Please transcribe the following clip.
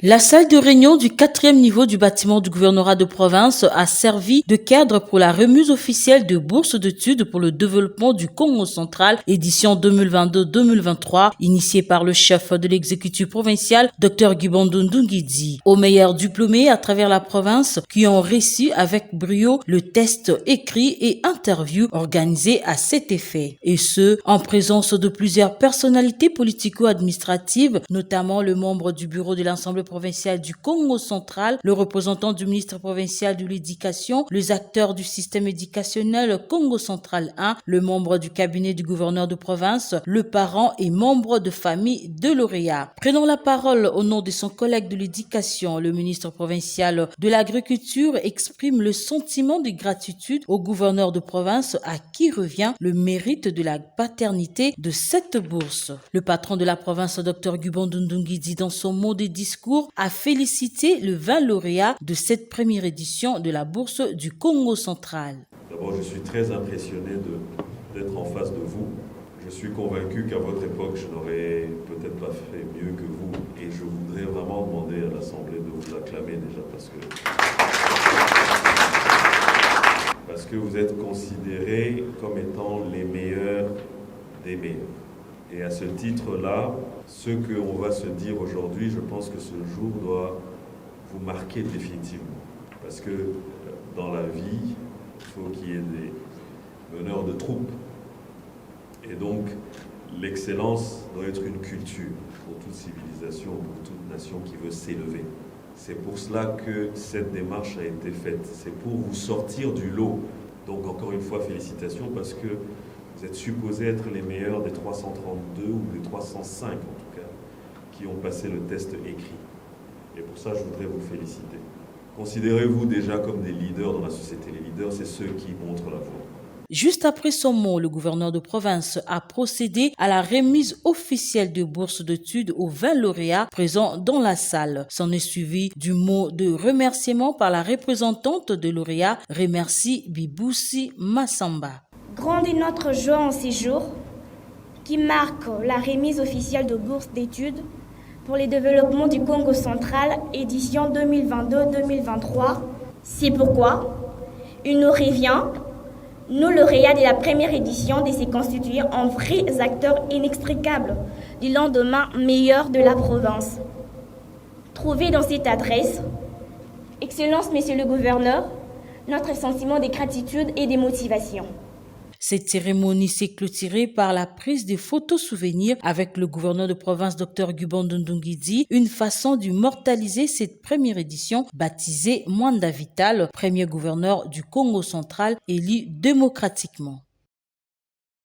La salle de réunion du 4e niveau du bâtiment du gouvernorat de province a servi de cadre pour la remise officielle de bourses d'études pour le développement du Congo central, édition 2022-2023, initiée par le chef de l'exécutif provincial, Dr Guibondou Ndungidzi. Aux meilleurs diplômés à travers la province qui ont réussi avec brio le test écrit et interview organisé à cet effet. Et ce, en présence de plusieurs personnalités politico-administratives, notamment le membre du bureau de l'Assemblée provincial du Congo central, le représentant du ministre provincial de l'Éducation, les acteurs du système éducationnel Congo central 1, le membre du cabinet du gouverneur de province, le parent et membre de famille de lauréat. Prenant la parole au nom de son collègue de l'Éducation, le ministre provincial de l'Agriculture exprime le sentiment de gratitude au gouverneur de province à qui revient le mérite de la paternité de cette bourse. Le patron de la province, Dr Guibondou Ndungidzi, dans son mot de discours, a félicité le 20 lauréats de cette première édition de la bourse du Congo central. D'abord, je suis très impressionné d'être en face de vous. Je suis convaincu qu'à votre époque, je n'aurais peut-être pas fait mieux que vous. Et je voudrais vraiment demander à l'Assemblée de vous acclamer déjà parce que vous êtes considérés comme étant les meilleurs des meilleurs. Et à ce titre-là, ce qu'on va se dire aujourd'hui, je pense que ce jour doit vous marquer définitivement. Parce que dans la vie, il faut qu'il y ait des meneurs de troupes. Et donc, l'excellence doit être une culture pour toute civilisation, pour toute nation qui veut s'élever. C'est pour cela que cette démarche a été faite. C'est pour vous sortir du lot. Donc, encore une fois, félicitations parce que vous êtes supposés être les meilleurs des 332 ou des 305 en tout cas, qui ont passé le test écrit. Et pour ça, je voudrais vous féliciter. Considérez-vous déjà comme des leaders dans la société. Les leaders, c'est ceux qui montrent la voie. Juste après son mot, le gouverneur de province a procédé à la remise officielle de bourses d'études aux 20 lauréats présents dans la salle. S'en est suivi du mot de remerciement par la représentante de lauréats, remercie Biboussi Massamba. Grande est notre joie en ces jours qui marque la remise officielle de bourses d'études pour les développements du Congo central, édition 2022-2023. C'est pourquoi il nous revient, nous lauréats de la première édition, de se constituer en vrais acteurs inextricables du lendemain meilleur de la province. Trouvez dans cette adresse, Excellence Monsieur le Gouverneur, notre sentiment de gratitude et de motivation. Cette cérémonie s'est clôturée par la prise de photos souvenirs avec le gouverneur de province Dr Guibondou Ndungidzi, une façon d'immortaliser cette première édition baptisée Mwanda Vital, premier gouverneur du Congo central élu démocratiquement.